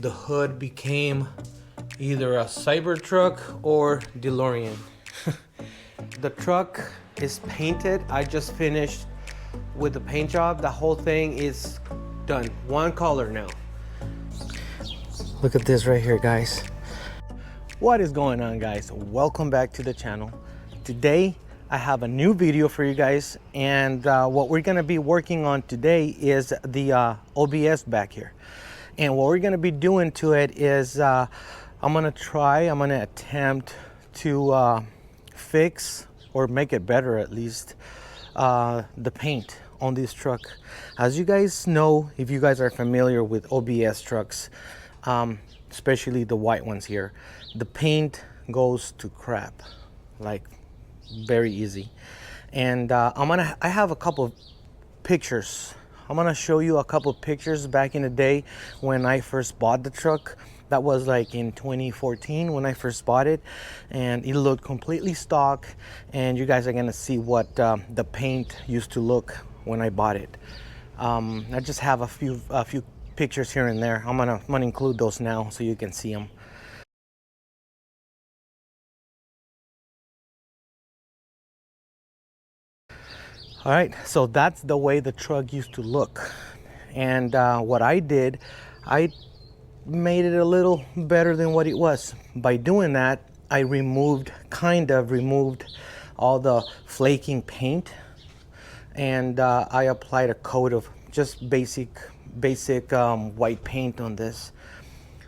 the hood became either a Cybertruck or DeLorean. The truck is painted. I just finished with the paint job. The whole thing is done. One color now. Look at this right here, guys. What is going on, guys? Welcome back to the channel. Today I have a new video for you guys, and what we're gonna be working on today is the OBS back here. And what we're gonna be doing to it is I'm gonna attempt to fix or make it better, at least, the paint on this truck. As you guys know, if you guys are familiar with OBS trucks, especially the white ones here, the paint goes to crap, like very easy. And I have a couple of pictures. I'm gonna show you a couple of pictures back in the day when I first bought the truck. That was like in 2014 when I first bought it, and it looked completely stock. And you guys are gonna see what the paint used to look when I bought it. I just have a few pictures here and there. I'm gonna include those now so you can see them. All right, so that's the way the truck used to look. And what I did, I made it a little better than what it was. By doing that, I kind of removed all the flaking paint, and I applied a coat of just basic white paint on this.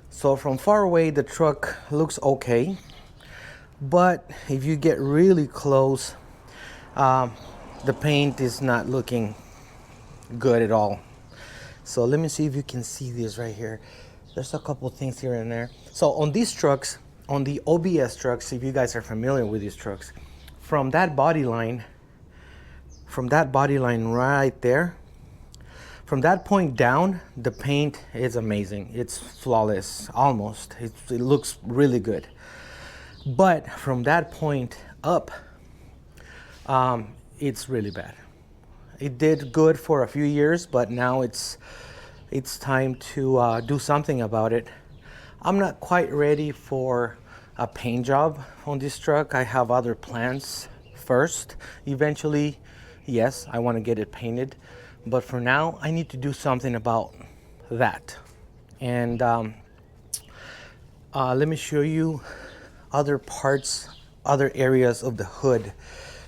So from far away, the truck looks okay, but if you get really close, the paint is not looking good at all. So let me see if you can see this right here. There's a couple things here and there. So on these trucks, on the OBS trucks, if you guys are familiar with these trucks, from that body line right there, from that point down, the paint is amazing. It's flawless, almost. It looks really good. But from that point up, it's really bad. It did good for a few years, but now it's time to do something about it. I'm not quite ready for a paint job on this truck. I have other plans first. Eventually, yes, I want to get it painted, but for now, I need to do something about that. And let me show you other parts, other areas of the hood.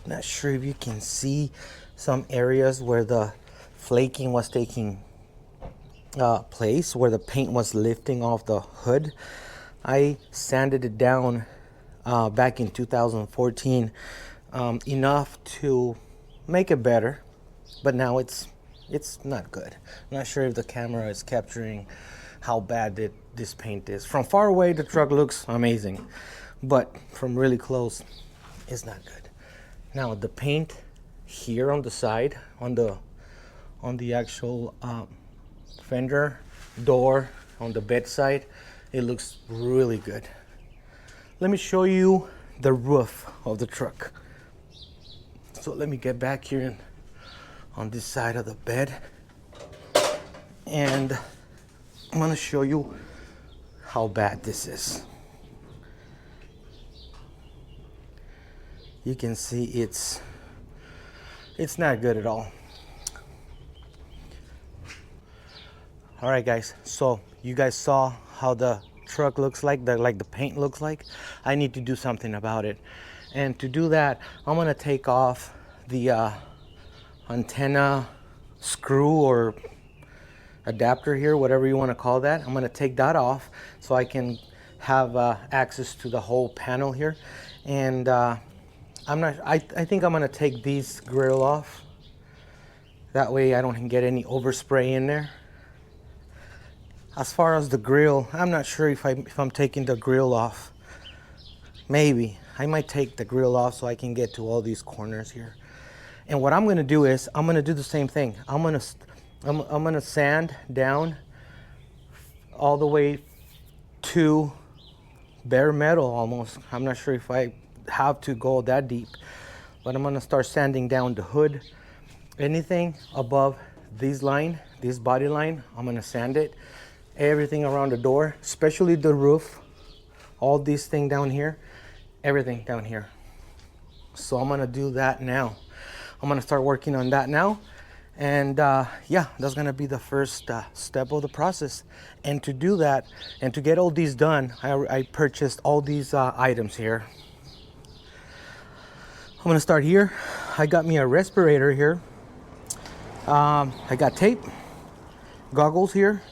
Not sure if you can see some areas where the flaking was taking place, where the paint was lifting off the hood. I sanded it down back in 2014 enough to make it better, but now it's not good. I'm not sure if the camera is capturing how bad this paint is. From far away, the truck looks amazing, but from really close, it's not good. Now the paint here on the side, on the actual fender, door, on the bedside, it looks really good. Let me show you the roof of the truck. So let me get back here on this side of the bed, and I'm gonna show you how bad this is. You can see it's not good at all. All right, guys, so you guys saw how the truck looks like, the paint looks like. I need to do something about it. And to do that, I'm gonna take off the antenna screw or adapter here, whatever you wanna call that. I'm gonna take that off so I can have access to the whole panel here. And I think I'm gonna take these grill off. That way I don't get any overspray in there. As far as the grill, I'm not sure if I'm taking the grill off. Maybe. I might take the grill off so I can get to all these corners here. And what I'm gonna do is, I'm gonna do the same thing. I'm gonna sand down all the way to bare metal almost. I'm not sure if I have to go that deep, but I'm gonna start sanding down the hood. Anything above this body line, I'm gonna sand it. everything around the door, especially the roof, all these things down here, everything down here. So I'm gonna do that now. I'm gonna start working on that now. And yeah, that's gonna be the first step of the process. And to do that, and to get all these done, I purchased all these items here. I'm gonna start here. I got me a respirator here. I got tape, goggles here.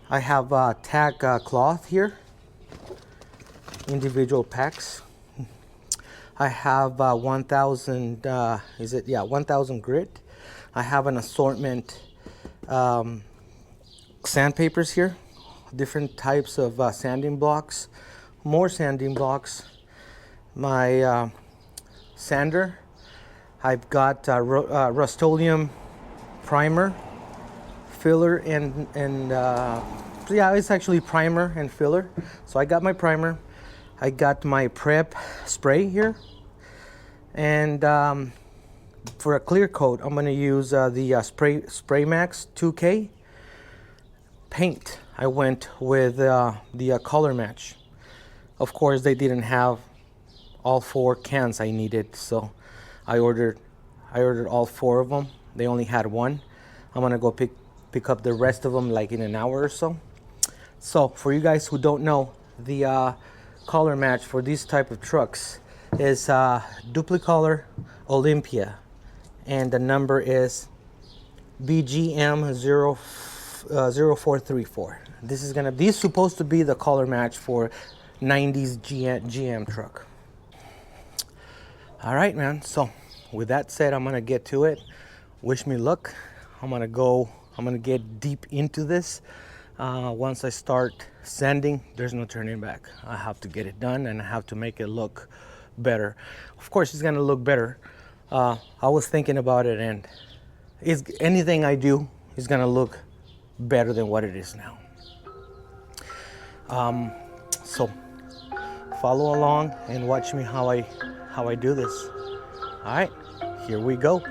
I have tack cloth here, individual packs. I have 1,000, 1,000 grit. I have an assortment sandpapers here, different types of sanding blocks, more sanding blocks. My sander, I've got Rust-Oleum primer, filler, and yeah, it's actually primer and filler. So I got my primer, I got my prep spray here, and for a clear coat, I'm gonna use the Spray Max 2K paint. I went with the color match. Of course, they didn't have all 4 cans I needed, so I ordered all 4 of them. They only had 1. I'm gonna go pick up the rest of them like in an hour or so. So for you guys who don't know, the color match for these type of trucks is Dupli-Color Olympia, and the number is BGM 0434. This is supposed to be the color match for 90s GM truck. All right, man. So with that said, I'm gonna get to it. Wish me luck. I'm gonna get deep into this. Once I start sanding, there's no turning back. I have to get it done, and I have to make it look better. Of course, it's gonna look better. I was thinking about it, and anything I do is gonna look better than what it is now. So follow along and watch me how I do this. All right, here we go.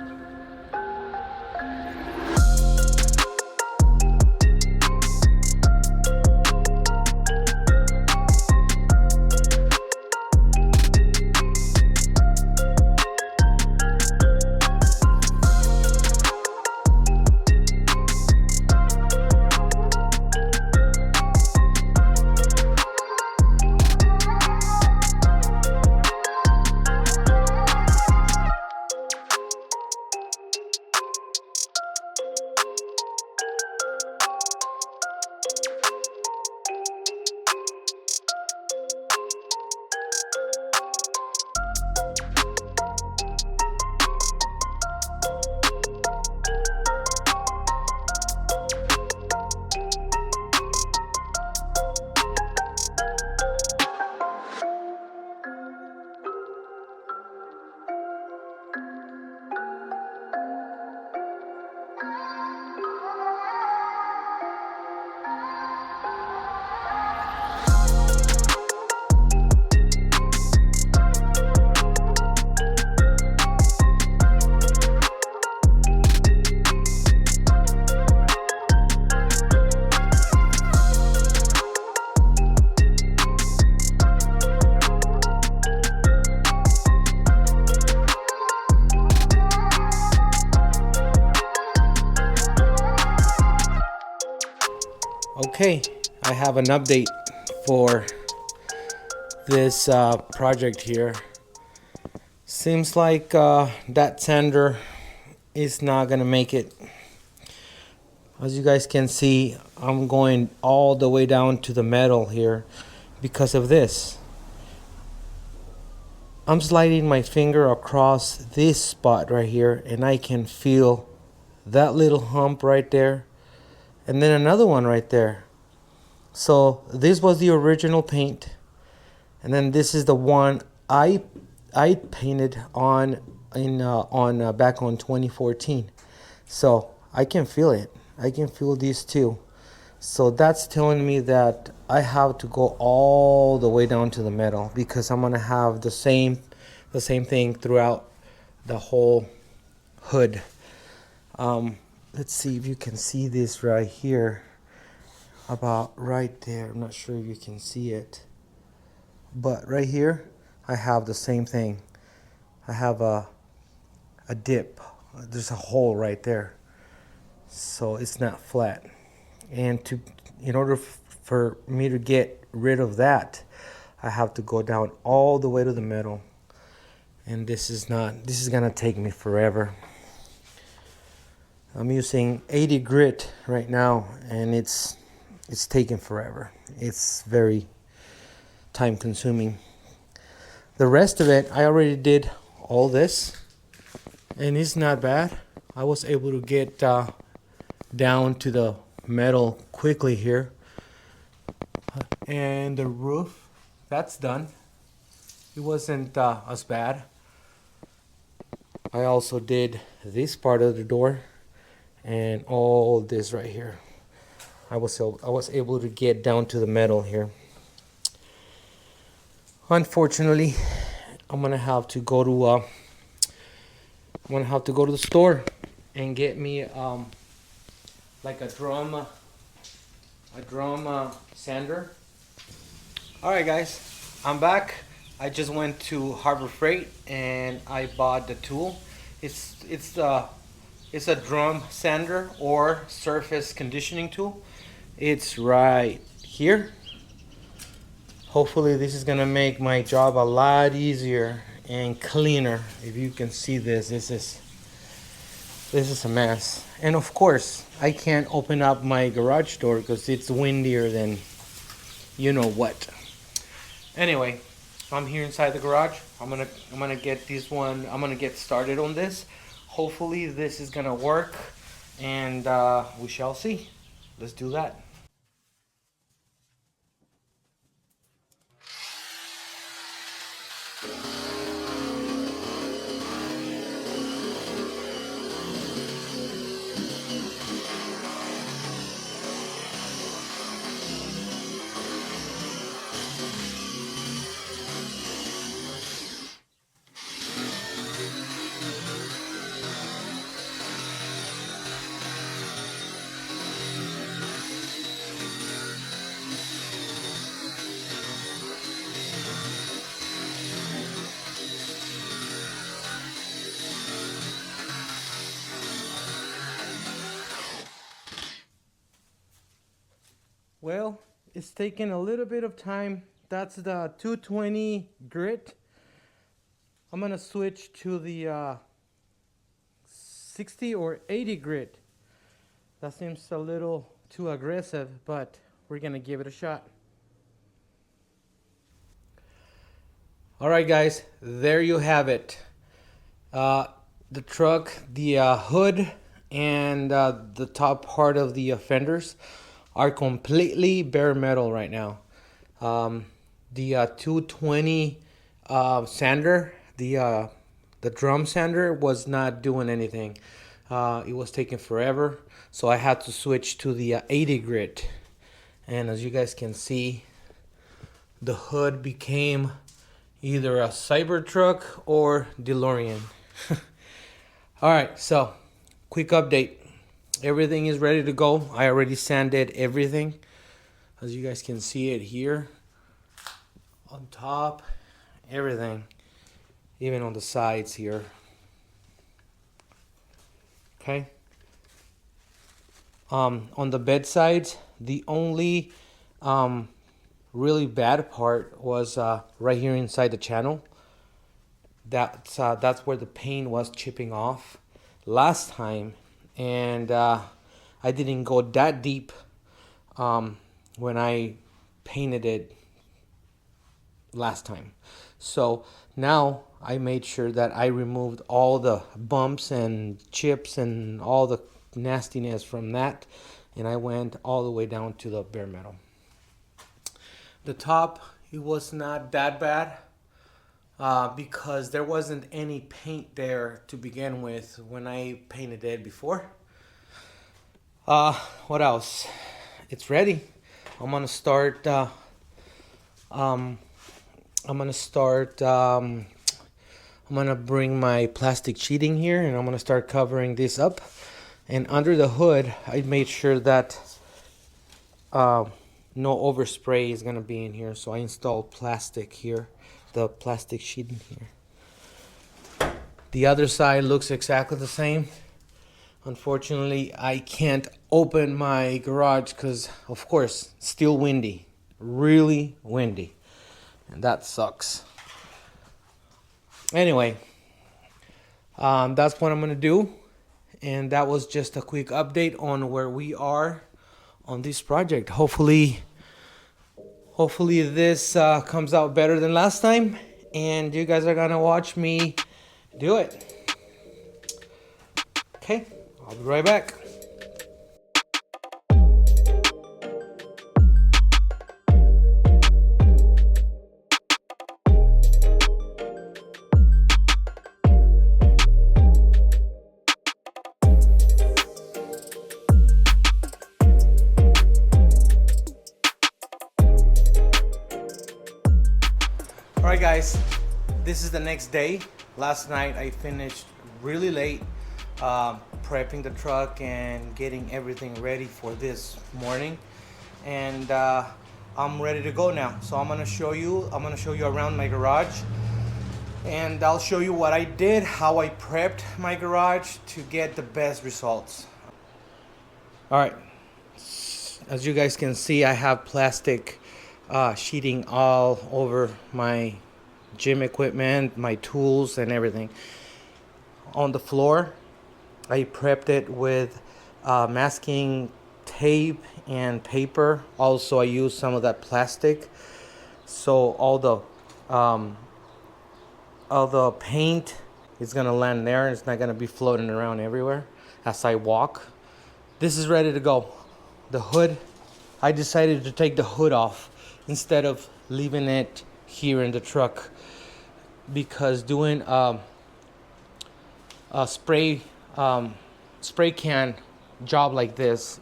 Okay, I have an update for this project here. Seems like that sander is not gonna make it. As you guys can see, I'm going all the way down to the metal here because of this. I'm sliding my finger across this spot right here, and I can feel that little hump right there, and then another one right there. So this was the original paint, and then this is the one I painted on back on 2014. So I can feel it. I can feel these two. So that's telling me that I have to go all the way down to the metal, because I'm gonna have the same thing throughout the whole hood. Let's see if you can see this right here. about right there. I'm not sure if you can see it, but right here I have the same thing. I have a dip. There's a hole right there, so it's not flat. And in order for me to get rid of that, I have to go down all the way to the middle, and this is gonna take me forever. I'm using 80 grit right now, and it's taking forever. It's very time consuming. The rest of it, I already did all this, and it's not bad. I was able to get down to the metal quickly here. And the roof, that's done. It wasn't as bad. I also did this part of the door and all this right here. I was able to get down to the metal here. Unfortunately, I'm gonna have to go to the store and get me like a drum sander. All right, guys, I'm back. I just went to Harbor Freight and I bought the tool. It's a drum sander or surface conditioning tool. It's right here. Hopefully this is gonna make my job a lot easier and cleaner. If you can see this is a mess. And of course, I can't open up my garage door because it's windier than you know what. Anyway, I'm here inside the garage. I'm gonna get this one. I'm gonna get started on this. Hopefully this is gonna work, and we shall see. Let's do that. Well, it's taken a little bit of time. That's the 220 grit. I'm gonna switch to the 60 or 80 grit. That seems a little too aggressive, but we're gonna give it a shot. All right, guys, there you have it. The truck, the hood, and the top part of the fenders are completely bare metal right now. The 220 sander, the drum sander, was not doing anything. It was taking forever, so I had to switch to the 80 grit. And as you guys can see, the hood became either a Cybertruck or DeLorean. All right, so quick update. Everything is ready to go. I already sanded everything. As you guys can see it here. On top, everything. Even on the sides here. Okay. On the bed sides, the only really bad part was right here inside the channel. That's where the paint was chipping off last time. And I didn't go that deep when I painted it last time. So now I made sure that I removed all the bumps and chips and all the nastiness from that, and I went all the way down to the bare metal. The top, it was not that bad because there wasn't any paint there to begin with when I painted it before. What else? It's ready. I'm gonna start. I'm gonna bring my plastic sheeting here, and I'm gonna start covering this up. And under the hood, I made sure that no overspray is gonna be in here, so I installed plastic here, the plastic sheet in here. The other side looks exactly the same. Unfortunately, I can't open my garage because, of course, it's still windy, really windy, and that sucks. Anyway, that's what I'm gonna do, and that was just a quick update on where we are on this project. Hopefully this comes out better than last time, and you guys are gonna watch me do it. Okay, I'll be right back. Alright guys, this is the next day. Last night I finished really late prepping the truck and getting everything ready for this morning, and I'm ready to go now. So I'm gonna show you around my garage, and I'll show you what I did, how I prepped my garage to get the best results. Alright, as you guys can see, I have plastic sheeting all over my gym equipment, my tools and everything. On the floor, I prepped it with masking tape and paper. Also, I used some of that plastic, so all the paint is gonna land there. It's not gonna be floating around everywhere as I walk. This is ready to go. The hood, I decided to take the hood off instead of leaving it here in the truck, because doing a spray can job like this,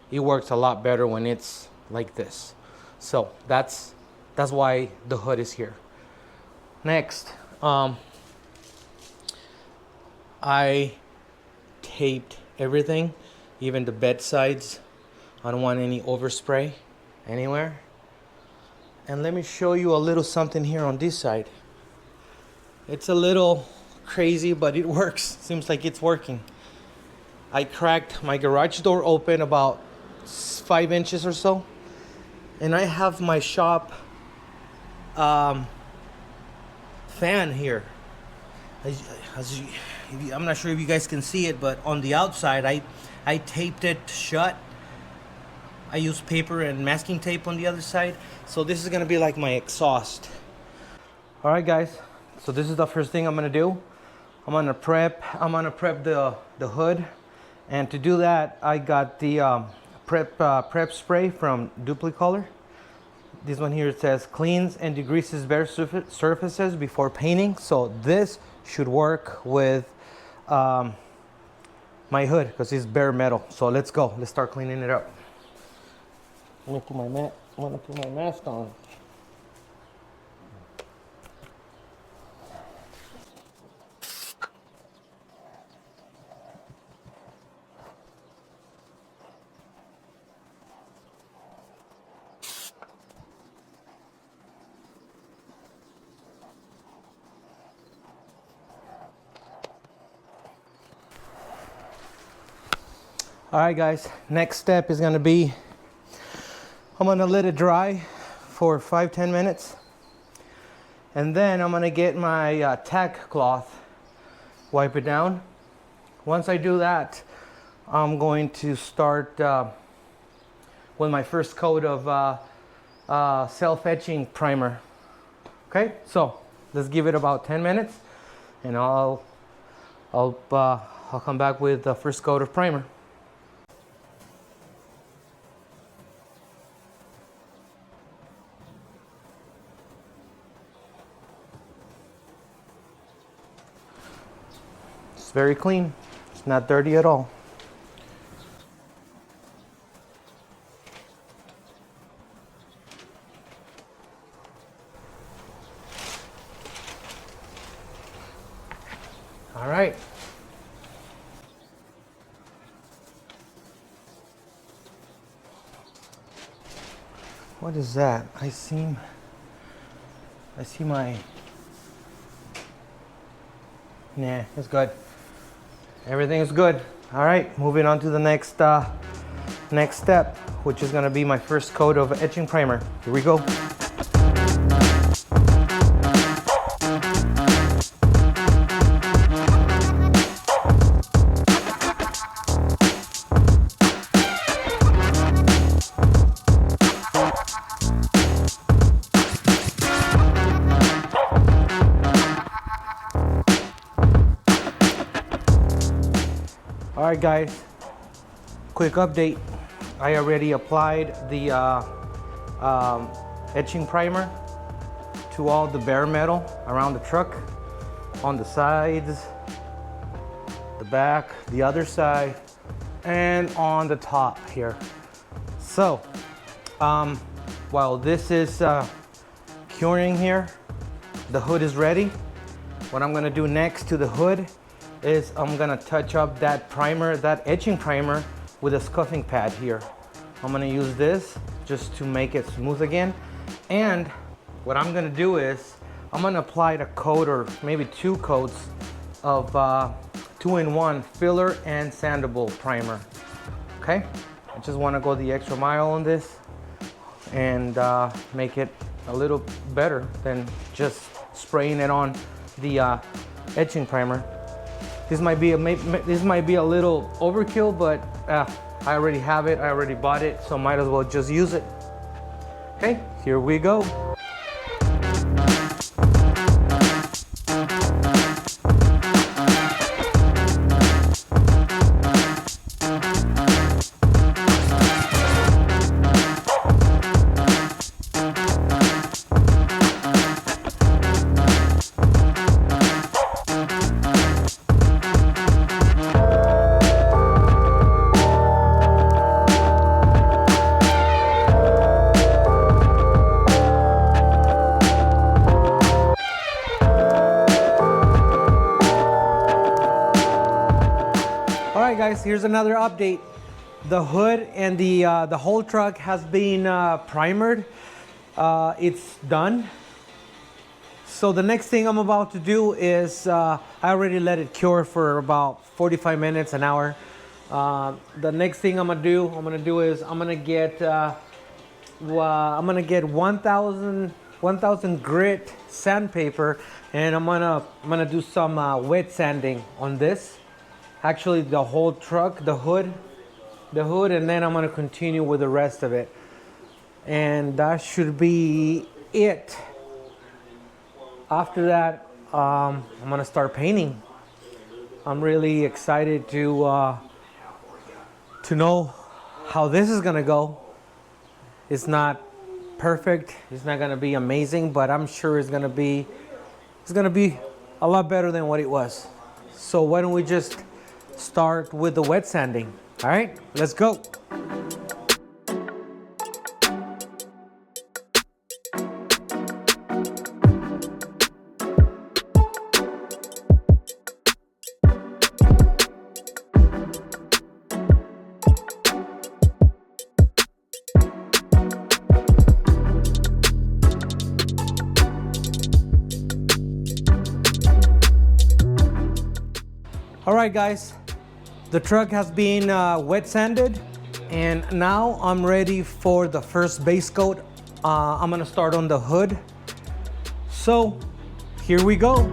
it works a lot better when it's like this. So that's why the hood is here. Next, I taped everything, even the bed sides. I don't want any overspray anywhere. And let me show you a little something here on this side. It's a little crazy, but it works. Seems like it's working. I cracked my garage door open about 5 inches or so, and I have my shop fan here. I'm not sure if you guys can see it, but on the outside I taped it shut. I used paper and masking tape on the other side. So this is gonna be like my exhaust. All right guys, so this is the first thing I'm gonna do. I'm gonna prep the hood. And to do that, I got the prep spray from Dupli-Color. This one here, it says cleans and degreases bare surfaces before painting. So this should work with my hood because it's bare metal. So let's go, let's start cleaning it up. I'm gonna put my mask on. All right guys, next step is gonna be, I'm gonna let it dry for 5-10 minutes, and then I'm gonna get my tack cloth, wipe it down. Once I do that, I'm going to start with my first coat of self-etching primer. Okay, so let's give it about 10 minutes, and I'll come back with the first coat of primer. It's very clean. It's not dirty at all. All right. What is that? I see my... Nah, it's good. Everything is good. All right, moving on to the next step, which is gonna be my first coat of etching primer. Here we go. All right, guys, quick update. I already applied the etching primer to all the bare metal around the truck, on the sides, the back, the other side, and on the top here. So while this is curing here, the hood is ready. What I'm gonna do next to the hood is I'm gonna touch up that primer, that etching primer, with a scuffing pad here. I'm gonna use this just to make it smooth again. And what I'm gonna do is I'm gonna apply a coat or maybe 2 coats of 2-in-1 filler and sandable primer. Okay, I just wanna go the extra mile on this and make it a little better than just spraying it on the etching primer. This might be a little overkill, but I already have it, I already bought it, so might as well just use it. Okay, here we go. Guys, here's another update. The hood and the whole truck has been primered. It's done. So the next thing I'm about to do is I already let it cure for about 45 minutes, an hour. The next thing I'm gonna do is I'm gonna get 1000 grit sandpaper, and I'm gonna do some wet sanding on this. Actually, the whole truck, the hood, and then I'm gonna continue with the rest of it. And that should be it. After that, I'm gonna start painting. I'm really excited to know how this is gonna go. It's not perfect, it's not gonna be amazing, but I'm sure it's gonna be a lot better than what it was. So why don't we just start with the wet sanding. All right, let's go. All right, guys. The truck has been wet sanded, and now I'm ready for the first base coat. I'm gonna start on the hood. So here we go.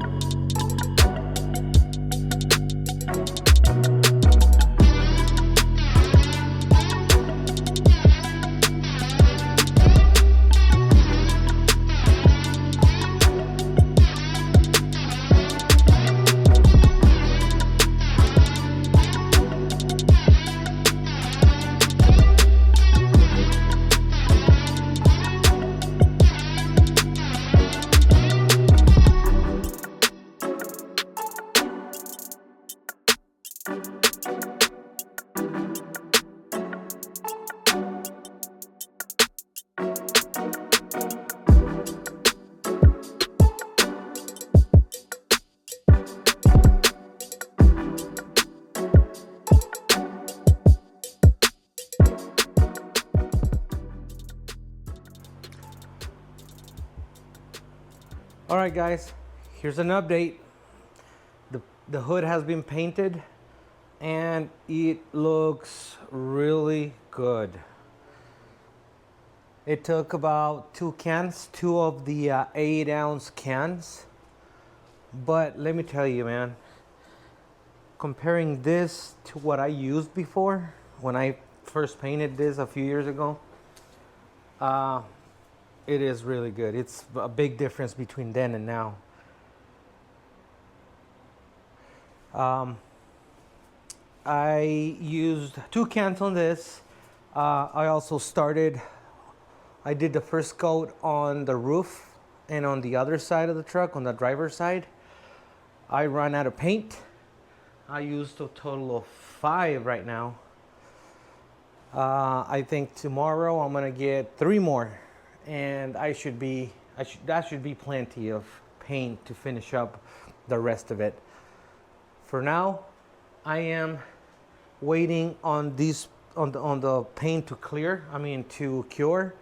All right, guys, here's an update. The hood has been painted and it looks really good. It took about 2 cans, 2 of the 8-ounce cans. But let me tell you, man, comparing this to what I used before, when I first painted this a few years ago, it is really good. It's a big difference between then and now. I used 2 cans on this. I also I did the first coat on the roof and on the other side of the truck, on the driver's side. I ran out of paint. I used a total of 5 right now. I think tomorrow I'm gonna get 3 more, and that should be plenty of paint to finish up the rest of it. For now, I am waiting on the paint to cure,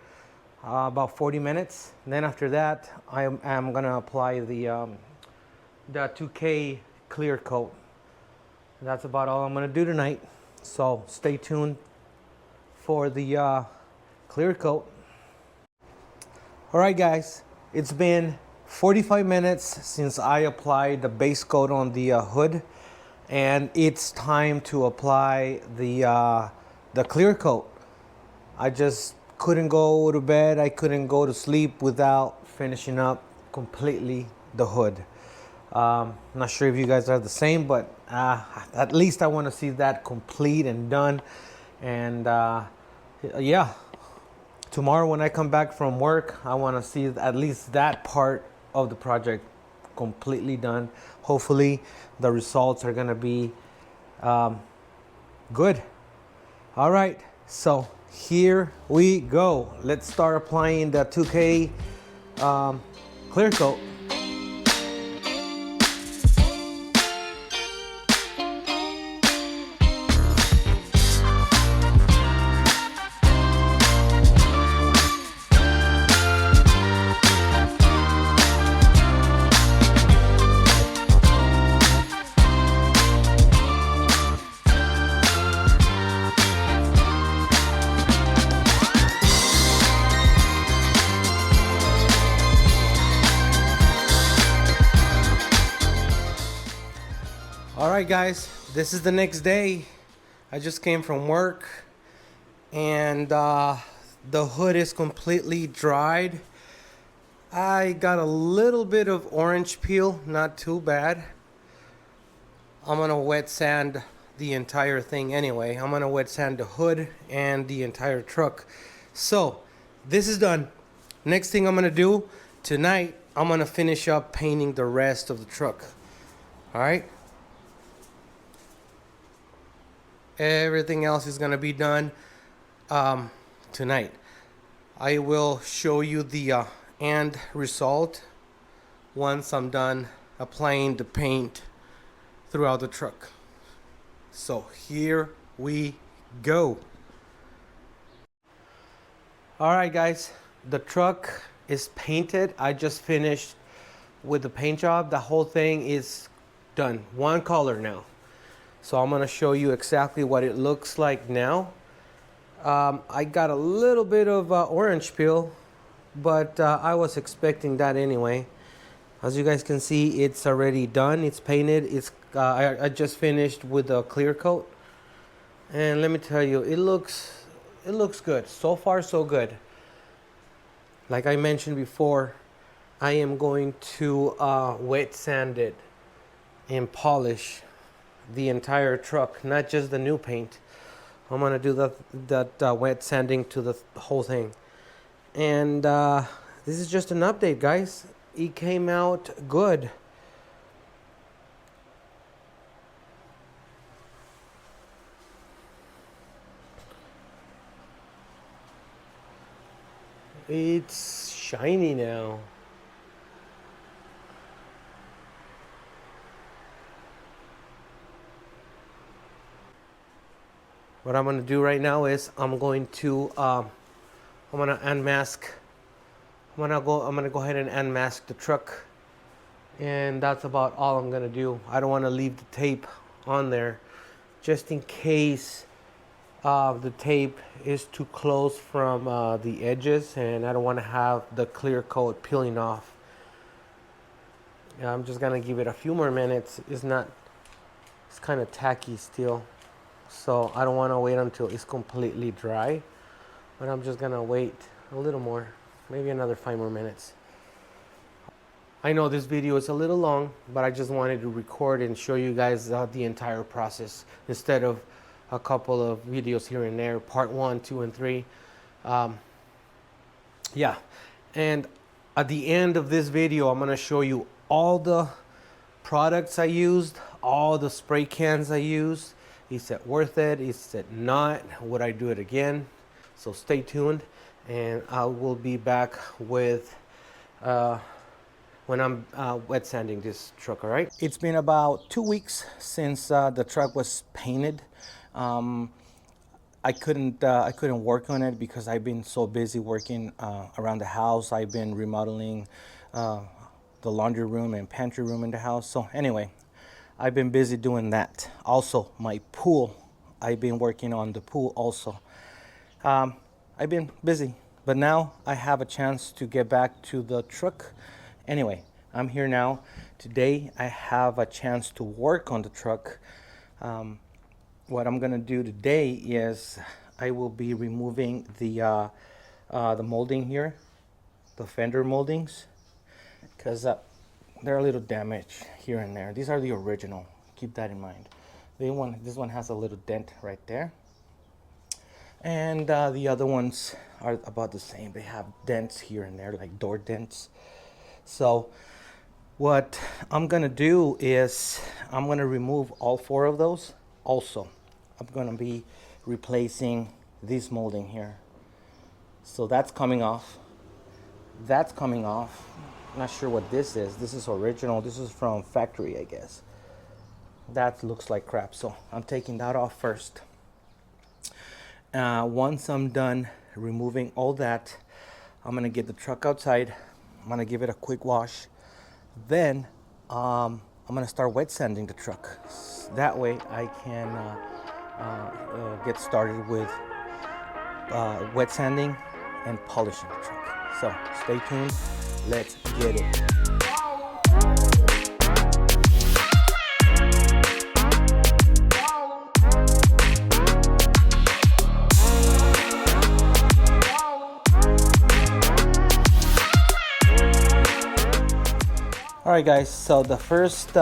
about 40 minutes. And then after that, I'm gonna apply the 2K clear coat. That's about all I'm gonna do tonight. So stay tuned for the clear coat. All right, guys, it's been 45 minutes since I applied the base coat on the hood, and it's time to apply the clear coat. I just couldn't go to bed. I couldn't go to sleep without finishing up completely the hood. Not sure if you guys are the same, but at least I want to see that complete and done. And yeah, tomorrow when I come back from work, I want to see at least that part of the project completely done. Hopefully the results are going to be good. All right, so here we go. Let's start applying the 2K clear coat. All right, guys, this is the next day. I just came from work, and the hood is completely dried. I got a little bit of orange peel, not too bad. I'm gonna wet sand the entire thing anyway. I'm gonna wet sand the hood and the entire truck. So this is done. Next thing I'm gonna do tonight, I'm gonna finish up painting the rest of the truck. All right. Everything else is gonna be done tonight. I will show you the end result once I'm done applying the paint throughout the truck. So here we go. All right, guys, the truck is painted. I just finished with the paint job. The whole thing is done, one color now. So I'm gonna show you exactly what it looks like now. I got a little bit of orange peel, but I was expecting that anyway. As you guys can see, it's already done. It's painted. I just finished with a clear coat, and let me tell you, it looks good. So far, so good. Like I mentioned before, I am going to wet sand it and polish the entire truck, not just the new paint. I'm gonna do that wet sanding to the whole thing. And this is just an update, guys. It came out good. It's shiny now. What I'm gonna do right now is I'm gonna unmask. I'm gonna go ahead and unmask the truck And that's about all I'm gonna do. I don't want to leave the tape on there just in case the tape is too close from the edges, and I don't want to have the clear coat peeling off. I'm just gonna give it a few more minutes. It's kind of tacky still, so I don't want to wait until it's completely dry, but I'm just gonna wait a little more, maybe another 5 more minutes. I know this video is a little long, but I just wanted to record and show you guys the entire process instead of a couple of videos here and there, part 1, 2, and 3. Yeah, and at the end of this video, I'm gonna show you all the products I used, all the spray cans I used. Is it worth it? Is it not? Would I do it again? So stay tuned, and I will be back with when I'm wet sanding this truck. All right, it's been about 2 weeks since the truck was painted. I couldn't work on it because I've been so busy working around the house. I've been remodeling the laundry room and pantry room in the house. So anyway, I've been busy doing that. Also, my pool, I've been working on the pool also. I've been busy, but now I have a chance to get back to the truck. Anyway, I'm here now. Today I have a chance to work on the truck. What I'm gonna do today is I will be removing the molding here, the fender moldings, because they're a little damaged here and there. These are the original, keep that in mind. This one has a little dent right there, and the other ones are about the same. They have dents here and there, like door dents. So what I'm gonna do is I'm gonna remove all 4 of those. Also, I'm gonna be replacing this molding here. So that's coming off. That's coming off. I'm not sure what this is. This is original. This is from factory, I guess. That looks like crap. So I'm taking that off first. Once I'm done removing all that, I'm gonna get the truck outside. I'm gonna give it a quick wash. Then I'm gonna start wet sanding the truck. That way I can get started with wet sanding and polishing the truck. So stay tuned, let's get it. All right guys, so the first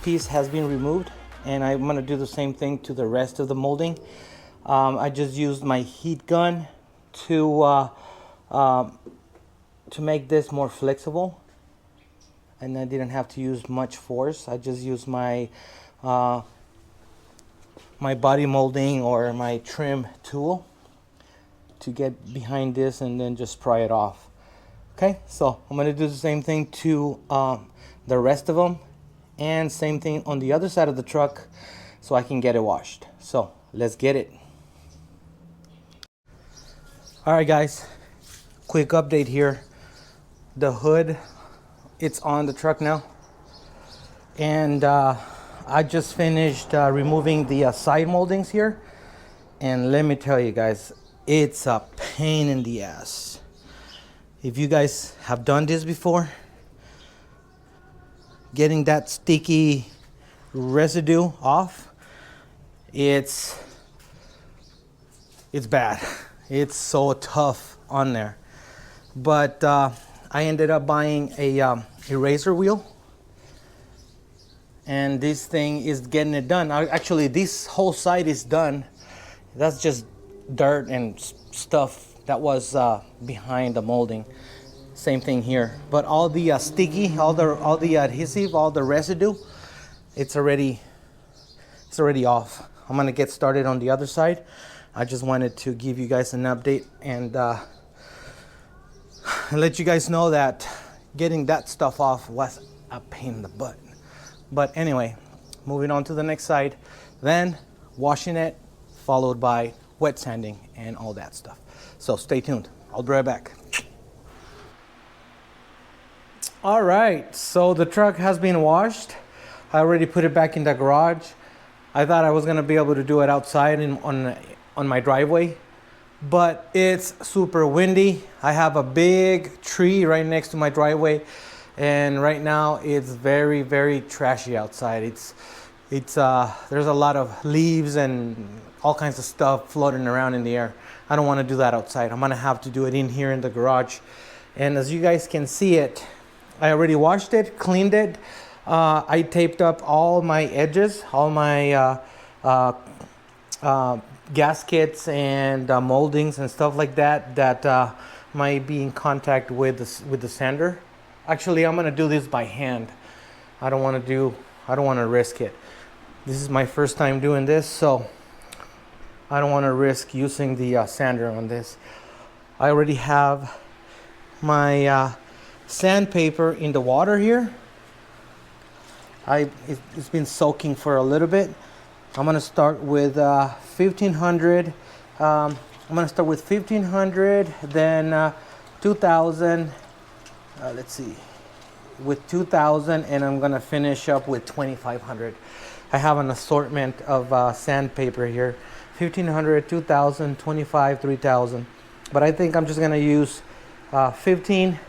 piece has been removed, and I'm gonna do the same thing to the rest of the molding. I just used my heat gun to make this more flexible, and I didn't have to use much force. I just used my my body molding or my trim tool to get behind this and then just pry it off. Okay, so I'm gonna do the same thing to the rest of them, and same thing on the other side of the truck so I can get it washed. So let's get it. All right guys, quick update here. The hood, it's on the truck now, and I just finished removing the side moldings here, and let me tell you guys, it's a pain in the ass. If you guys have done this before, getting that sticky residue off, it's bad. It's so tough on there. But I ended up buying a eraser wheel, and this thing is getting it done. Actually, this whole side is done. That's just dirt and stuff that was behind the molding. Same thing here, but all the sticky, all the adhesive, all the residue, it's already off. I'm gonna get started on the other side. I just wanted to give you guys an update and let you guys know that getting that stuff off was a pain in the butt. But anyway, moving on to the next side, then washing it, followed by wet sanding and all that stuff. So stay tuned. I'll be right back. All right, so the truck has been washed. I already put it back in the garage. I thought I was gonna be able to do it outside on my driveway, but it's super windy. I have a big tree right next to my driveway, and right now it's very, very trashy outside. It's there's a lot of leaves and all kinds of stuff floating around in the air. I don't want to do that outside. I'm gonna have to do it in here in the garage. And as you guys can see it, I already washed it, cleaned it. I taped up all my edges, all my gaskets and moldings and stuff like that that might be in contact with the sander. Actually, I'm gonna do this by hand. I don't want to risk it. This is my first time doing this, so I don't want to risk using the sander on this. I already have my sandpaper in the water here. It's been soaking for a little bit. I'm gonna start with 1500. I'm gonna start with 1500, then 2000. Let's see, with 2000, and I'm gonna finish up with 2500. I have an assortment of sandpaper here: 1500, 2000, 25, 3000. But I think I'm just gonna use 15,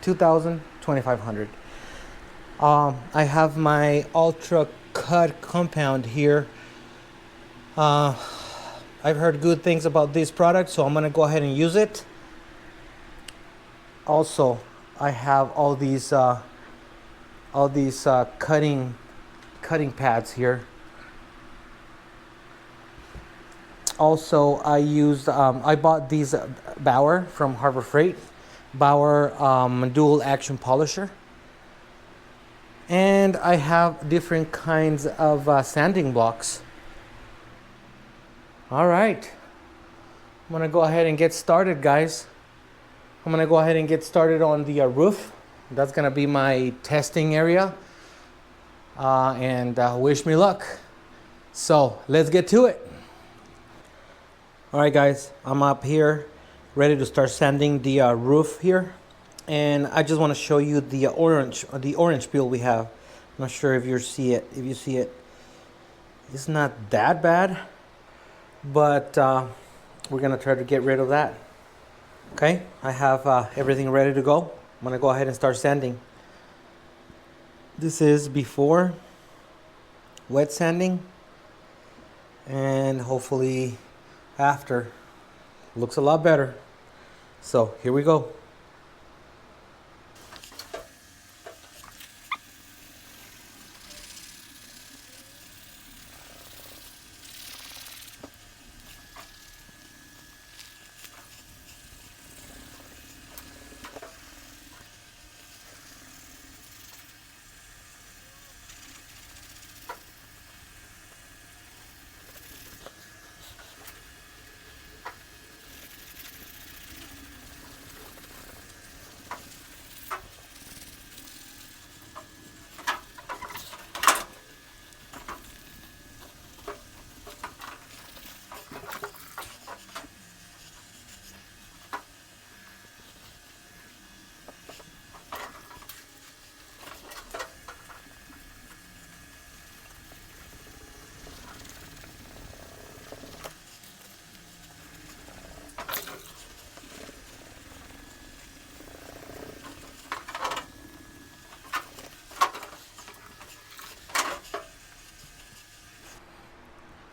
2000, 2500. I have my ultra cut compound here. I've heard good things about this product, so I'm gonna go ahead and use it. Also, I have all these cutting pads here. Also, I bought these Bauer from Harbor Freight, Bauer dual action polisher. And I have different kinds of sanding blocks. All right, I'm gonna go ahead and get started, guys. I'm gonna go ahead and get started on the roof. That's gonna be my testing area. And wish me luck. So let's get to it. All right, guys, I'm up here ready to start sanding the roof here. And I just want to show you the orange peel we have. I'm not sure if you see it. If you see it, it's not that bad, but we're gonna try to get rid of that. Okay, I have everything ready to go. I'm gonna go ahead and start sanding. This is before wet sanding, and hopefully after looks a lot better. So here we go.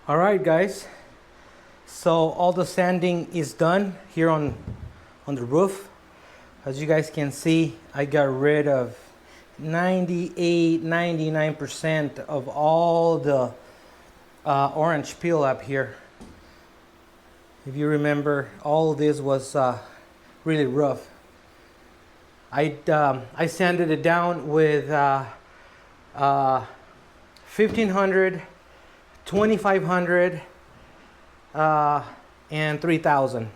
All right, guys, so all the sanding is done here on the roof. As you guys can see, I got rid of 99% of all the orange peel up here. If you remember, all of this was really rough. I sanded it down with 1500, 2500, and 3000.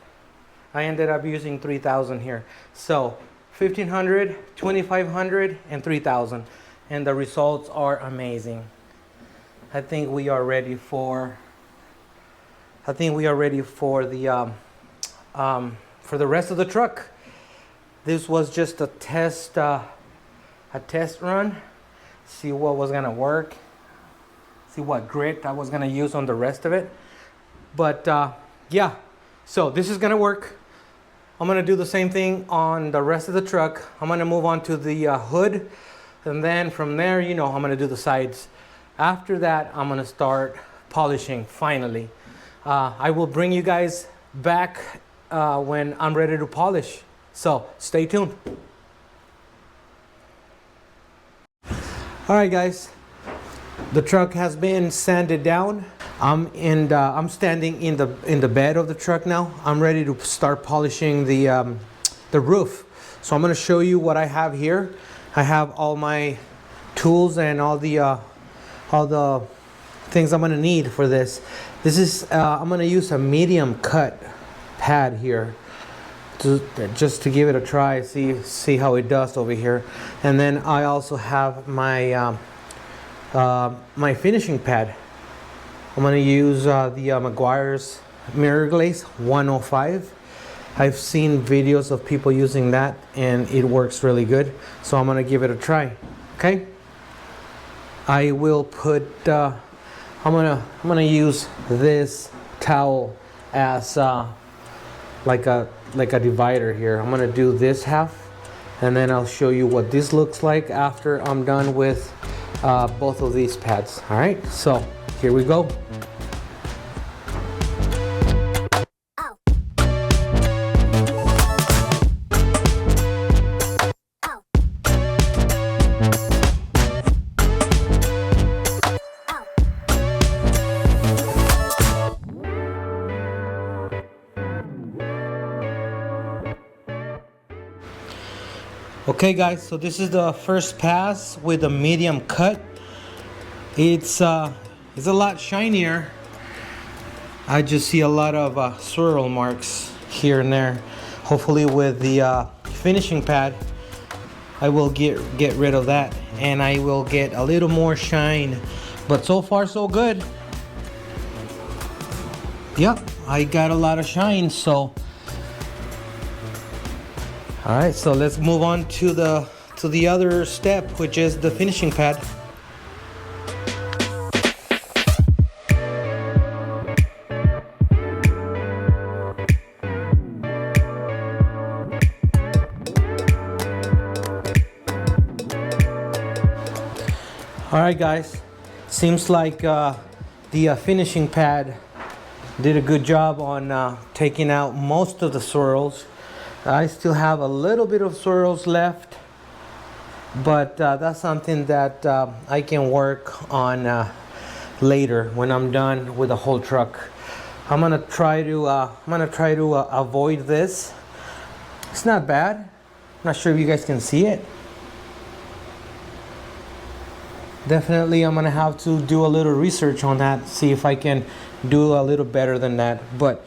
I ended up using 3000 here. So 1500, 2500, and 3000. And the results are amazing. I think we are ready for the rest of the truck. This was just a test a test run, see what was gonna work, see what grit I was gonna use on the rest of it. But yeah, so this is gonna work. I'm gonna do the same thing on the rest of the truck. I'm gonna move on to the hood, and then from there, you know, I'm gonna do the sides. After that, I'm gonna start polishing finally. I will bring you guys back when I'm ready to polish. So stay tuned. All right, guys, the truck has been sanded down. I'm standing in the bed of the truck now. I'm ready to start polishing the roof. So I'm gonna show you what I have here. I have all my tools and all the things I'm gonna need for this. This is I'm gonna use a medium cut pad here, just to give it a try, see how it does over here. And then I also have my my finishing pad. I'm gonna use the Meguiar's Mirror Glaze 105. I've seen videos of people using that and it works really good. So I'm gonna give it a try. Okay. I will put. I'm gonna use this towel as like a divider here. I'm gonna do this half, and then I'll show you what this looks like after I'm done with both of these pads. All right. So here we go. Okay guys, so this is the first pass with a medium cut. It's a lot shinier. I just see a lot of swirl marks here and there. Hopefully with the finishing pad, I will get rid of that and I will get a little more shine. But so far so good. Yep, I got a lot of shine. So all right, so let's move on to the other step, which is the finishing pad. All right, guys, seems like the finishing pad did a good job on taking out most of the swirls. I still have a little bit of swirls left, but that's something that I can work on later when I'm done with the whole truck. I'm gonna try to avoid this. It's not bad. I'm not sure if you guys can see it. Definitely, I'm gonna have to do a little research on that, see if I can do a little better than that. But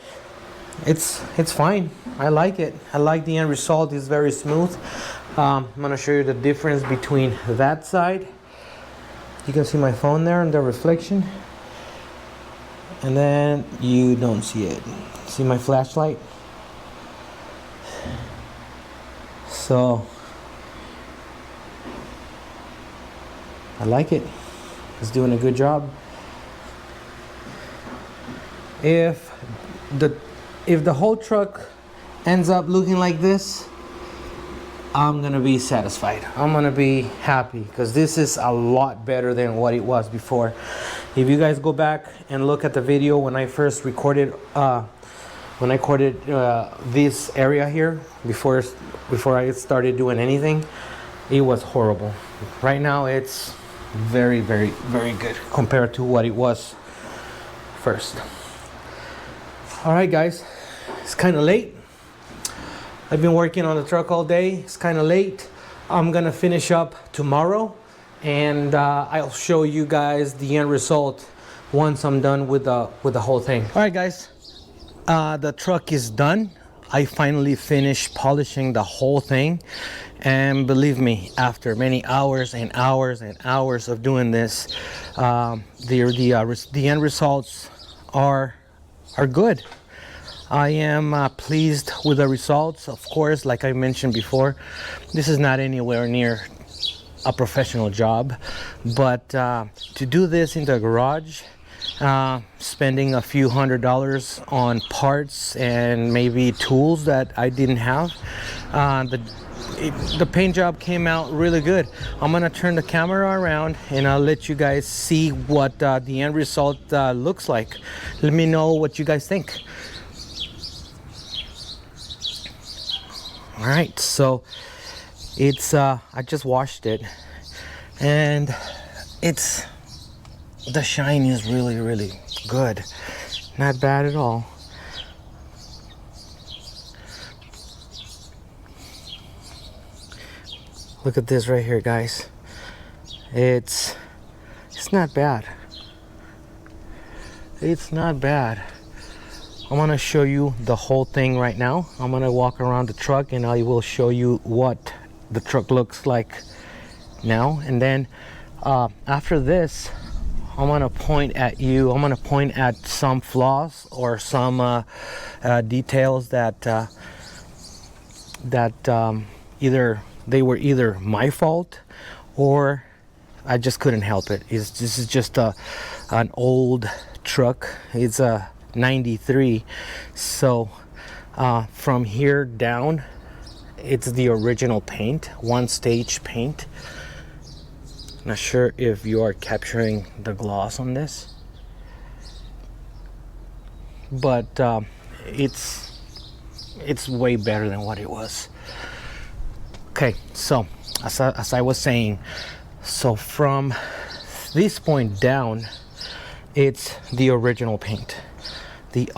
it's fine. I like it. I like the end result. It's very smooth. I'm gonna show you the difference between that side. You can see my phone there and the reflection, and then you don't see it. See my flashlight? So I like it. It's doing a good job. If the whole truck ends up looking like this, I'm gonna be satisfied. I'm gonna be happy because this is a lot better than what it was before. If you guys go back and look at the video when I first recorded this area here before I started doing anything, it was horrible. Right now it's very, very, very good compared to what it was first. All right, guys, it's kind of late. I've been working on the truck all day. It's kind of late. I'm gonna finish up tomorrow, and I'll show you guys the end result once I'm done with the whole thing. All right, guys, the truck is done. I finally finished polishing the whole thing, and believe me, after many hours and hours and hours of doing this, the end results are good. I am pleased with the results. Of course, like I mentioned before, this is not anywhere near a professional job, but to do this in the garage, spending a few $100s on parts and maybe tools that I didn't have, the paint job came out really good. I'm gonna turn the camera around and I'll let you guys see what the end result looks like. Let me know what you guys think. All right, so it's I just washed it, and the shine is really good, not bad at all. Look at this right here, guys. It's not bad. It's not bad. I'm gonna show you the whole thing right now. I'm gonna walk around the truck and I will show you what the truck looks like now, and then after this I'm gonna point at you. I'm gonna point at some flaws or some details that either they were either my fault or I just couldn't help it. This is just an old truck. It's a 93, so from here down it's the original paint, one stage paint. Not sure if you are capturing the gloss on this, but it's way better than what it was. Okay, so as I was saying, so from this point down it's the original paint, the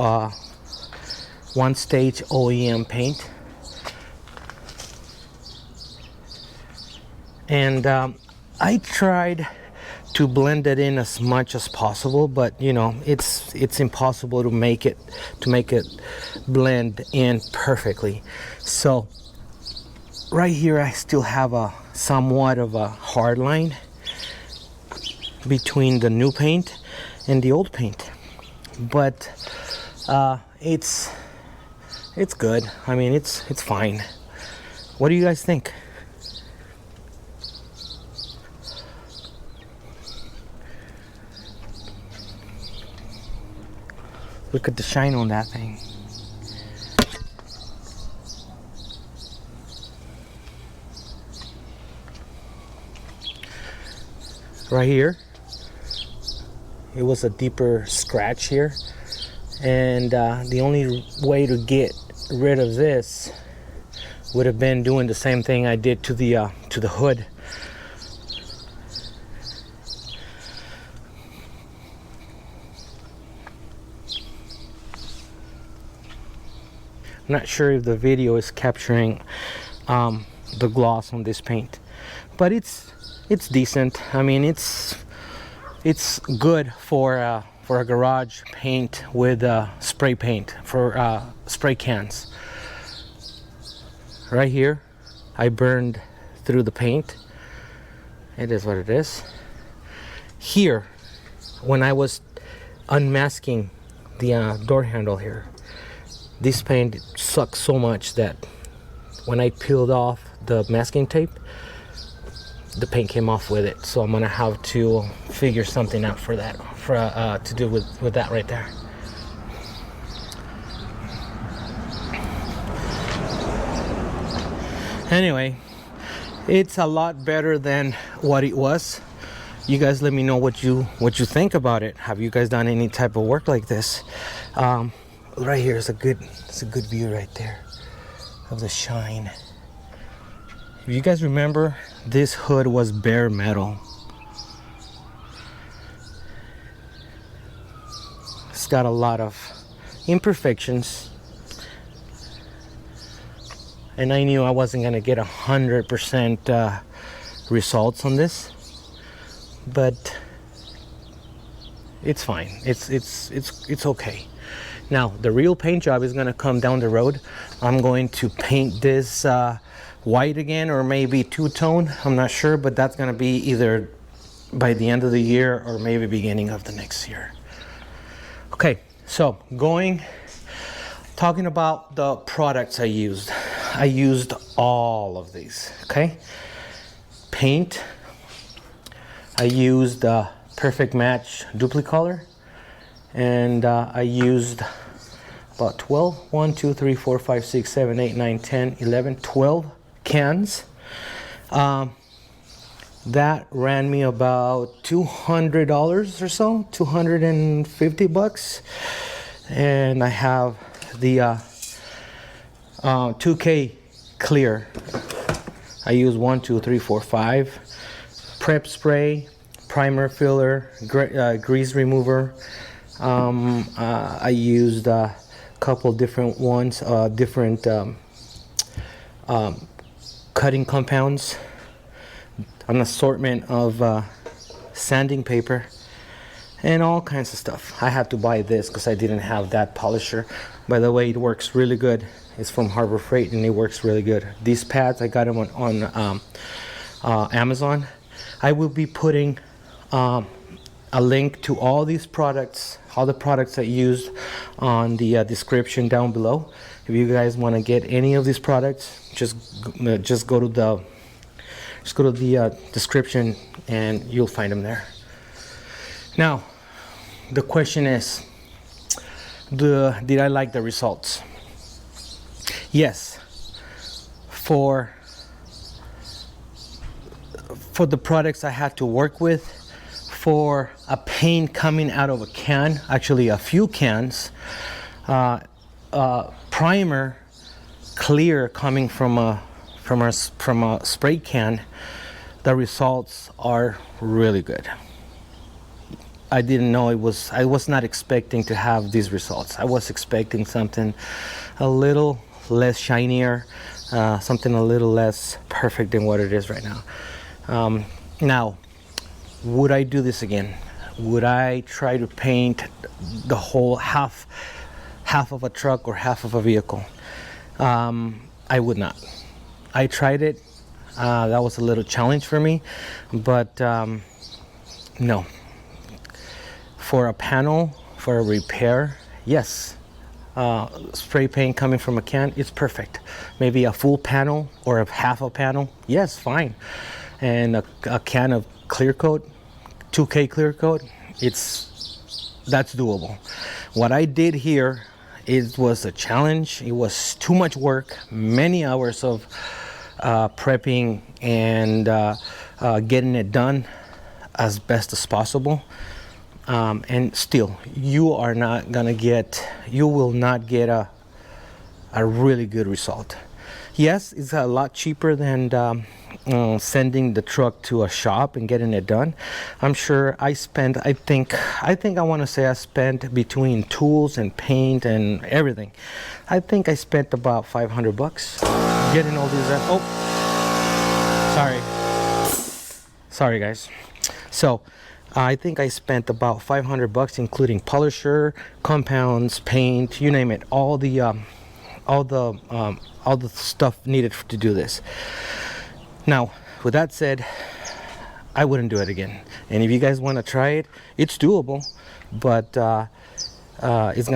one stage OEM paint, and I tried to blend it in as much as possible, but you know, it's impossible to make it blend in perfectly. So right here I still have a somewhat of a hard line between the new paint and the old paint, but it's good. I mean, it's fine. What do you guys think? Look at the shine on that thing. Right here, it was a deeper scratch here, and the only way to get rid of this would have been doing the same thing I did to the hood. I'm not sure if the video is capturing the gloss on this paint, but it's decent. I mean, it's good for a garage paint with spray paint, for spray cans. Right here I burned through the paint. It is what it is. Here, when I was unmasking the door handle here, this paint sucked so much that when I peeled off the masking tape, the paint came off with it. So I'm gonna have to figure something out for that, to do with that right there. Anyway, it's a lot better than what it was. You guys let me know what you think about it. Have you guys done any type of work like this? Right here is a good view right there of the shine. If you guys remember, this hood was bare metal. It's got a lot of imperfections, and I knew I wasn't gonna get 100% results on this, but it's fine. It's okay. Now the real paint job is gonna come down the road. I'm going to paint this white again, or maybe two-tone. I'm not sure, but that's gonna be either by the end of the year or maybe beginning of the next year. Okay, so talking about the products I used all of these. Okay, paint, I used Perfect Match Dupli-Color, and I used about 12, 1, 2, 3, 4, 5, 6, 7, 8, 9, 10, 11, 12 cans. That ran me about $200 or so, 250 bucks. And I have the 2K clear. I use 1, 2, 3, 4, 5. Prep spray, primer filler, grease remover. I used a couple different ones, different cutting compounds, an assortment of sanding paper, and all kinds of stuff. I had to buy this because I didn't have that polisher. By the way, it works really good. It's from Harbor Freight and it works really good. These pads, I got them on Amazon. I will be putting a link to all these products, all the products I used, on the description down below. If you guys want to get any of these products, just go to the description and you'll find them there. Now, the question is, did I like the results? Yes. For the products I had to work with, for a paint coming out of a can, actually a few cans, primer clear coming from a spray can, the results are really good. I didn't know I was not expecting to have these results. I was expecting something a little less shinier, something a little less perfect than what it is right now. Now, would I do this again? Would I try to paint the whole half of a truck or half of a vehicle? I would not. I tried it. That was a little challenge for me, but no. For a panel, for a repair, yes. Spray paint coming from a can, it's perfect. Maybe a full panel or a half a panel, yes, fine. And a can of Clearcoat, 2K Clearcoat, that's doable. What I did here, it was a challenge. It was too much work, many hours of prepping and getting it done as best as possible. And still, you will not get a really good result. Yes, it's a lot cheaper than sending the truck to a shop and getting it done. I'm sure I spent, I think I want to say I spent, between tools and paint and everything, I think I spent about 500 bucks getting all these. Oh, sorry guys. So I think I spent about 500 bucks, including polisher, compounds, paint, you name it, all the stuff needed to do this. Now, with that said, I wouldn't do it again. And if you guys want to try it, it's doable, but it's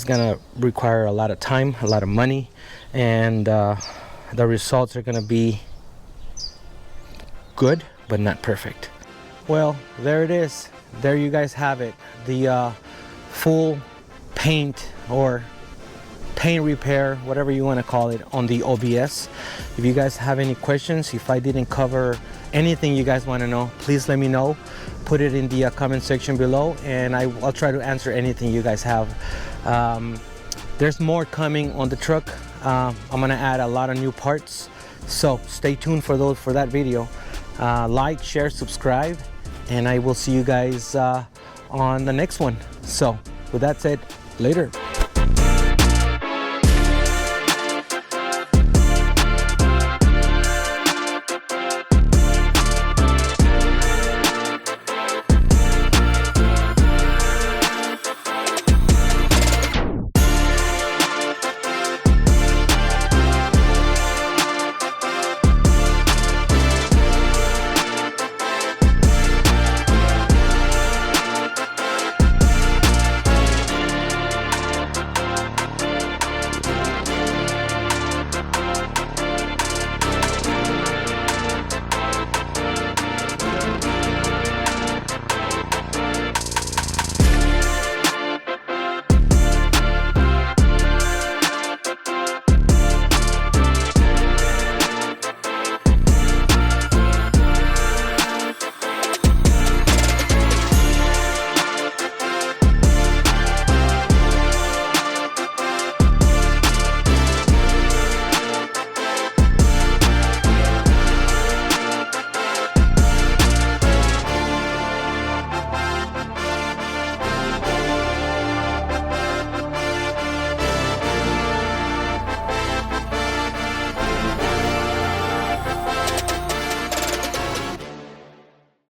gonna require a lot of time, a lot of money, and the results are gonna be good, but not perfect. Well, there it is. There you guys have it. The full paint or paint repair, whatever you want to call it, on the OBS. If you guys have any questions, if I didn't cover anything you guys want to know, please let me know. Put it in the comment section below, and I'll try to answer anything you guys have. There's more coming on the truck. I'm gonna add a lot of new parts, so stay tuned for that video. Like, share, subscribe, and I will see you guys on the next one. So with that said, later.